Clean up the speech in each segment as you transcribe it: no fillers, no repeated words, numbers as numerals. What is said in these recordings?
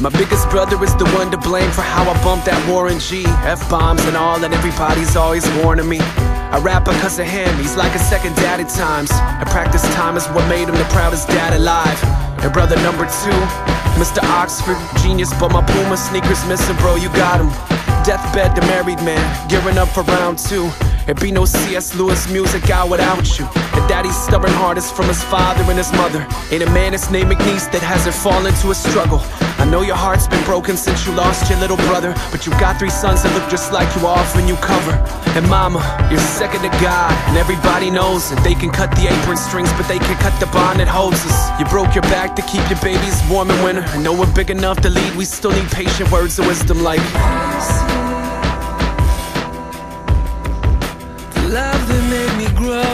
My biggest brother is the one to blame for how I bumped that Warren G. F-bombs and all, and everybody's always warning me. I rap because of him, he's like a second dad at times. And practice time is what made him the proudest dad alive. And brother number 2, Mr. Oxford, genius, but my Puma sneakers missing, bro, you got him. Deathbed to married man, gearing up for round 2. It'd be no C.S. Lewis music out without you. And daddy's stubborn heart is from his father and his mother. Ain't a man that's named McNease that hasn't fallen to a struggle. I know your heart's been broken since you lost your little brother, but you got 3 sons that look just like you often you cover. And mama, you're second to God, and everybody knows that they can cut the apron strings, but they can cut the bond that holds us. You broke your back to keep your babies warm in winter, and though we're big enough to lead, we still need patient words of wisdom like the love that made me grow.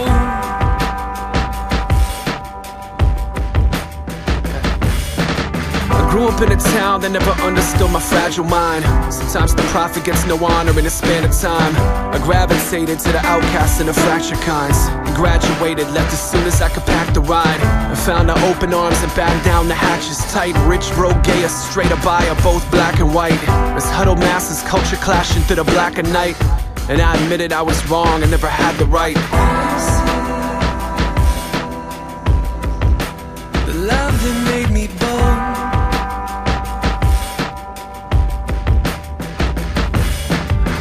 Grew up in a town that never understood my fragile mind. Sometimes the prophet gets no honor in a span of time. I gravitated to the outcasts and the fractured kinds. Graduated, left as soon as I could pack the ride. I found the open arms and battened down the hatches tight. Rich, broke, gay, or straight or bi, or both black and white. As huddled masses, culture clashing through the black and night. And I admitted I was wrong and never had the right. The love that made me bold.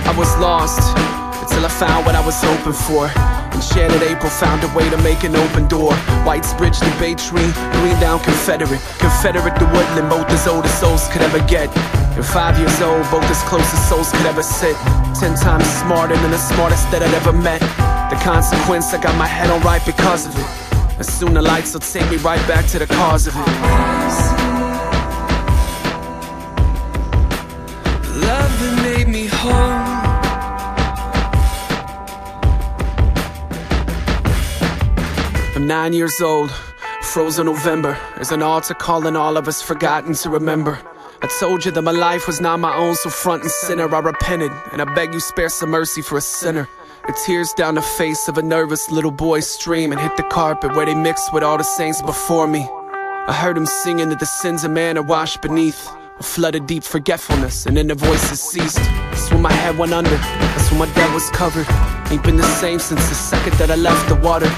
I was lost until I found what I was hoping for. Enchanted April found a way to make an open door. White's bridge the Bay Tree, green down Confederate. Confederate the woodland, both as old as souls could ever get. And 5 years old, both as close as souls could ever sit. 10 times smarter than the smartest that I'd ever met. The consequence, I got my head on right because of it. And soon the lights will take me right back to the cause of it. Love that made me whole. I'm 9 years old, frozen November. There's an altar calling all of us forgotten to remember. I told you that my life was not my own, so front and center I repented, and I beg you spare some mercy for a sinner. The tears down the face of a nervous little boy stream and hit the carpet where they mixed with all the saints before me. I heard him singing that the sins of man are washed beneath a flood of deep forgetfulness, and then the voices ceased. That's when my head went under, that's when my debt was covered. Ain't been the same since the second that I left the water.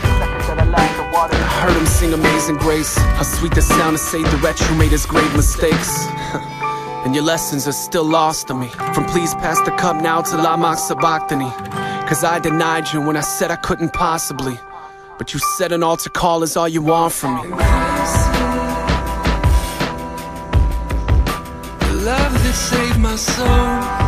I heard him sing Amazing Grace. How sweet the sound to save the wretch who made his grave mistakes. And your lessons are still lost on me. From please pass the cup now to Lama Sabachthani. Cause I denied you when I said I couldn't possibly. But you said an altar call is all you want from me. The love that saved my soul.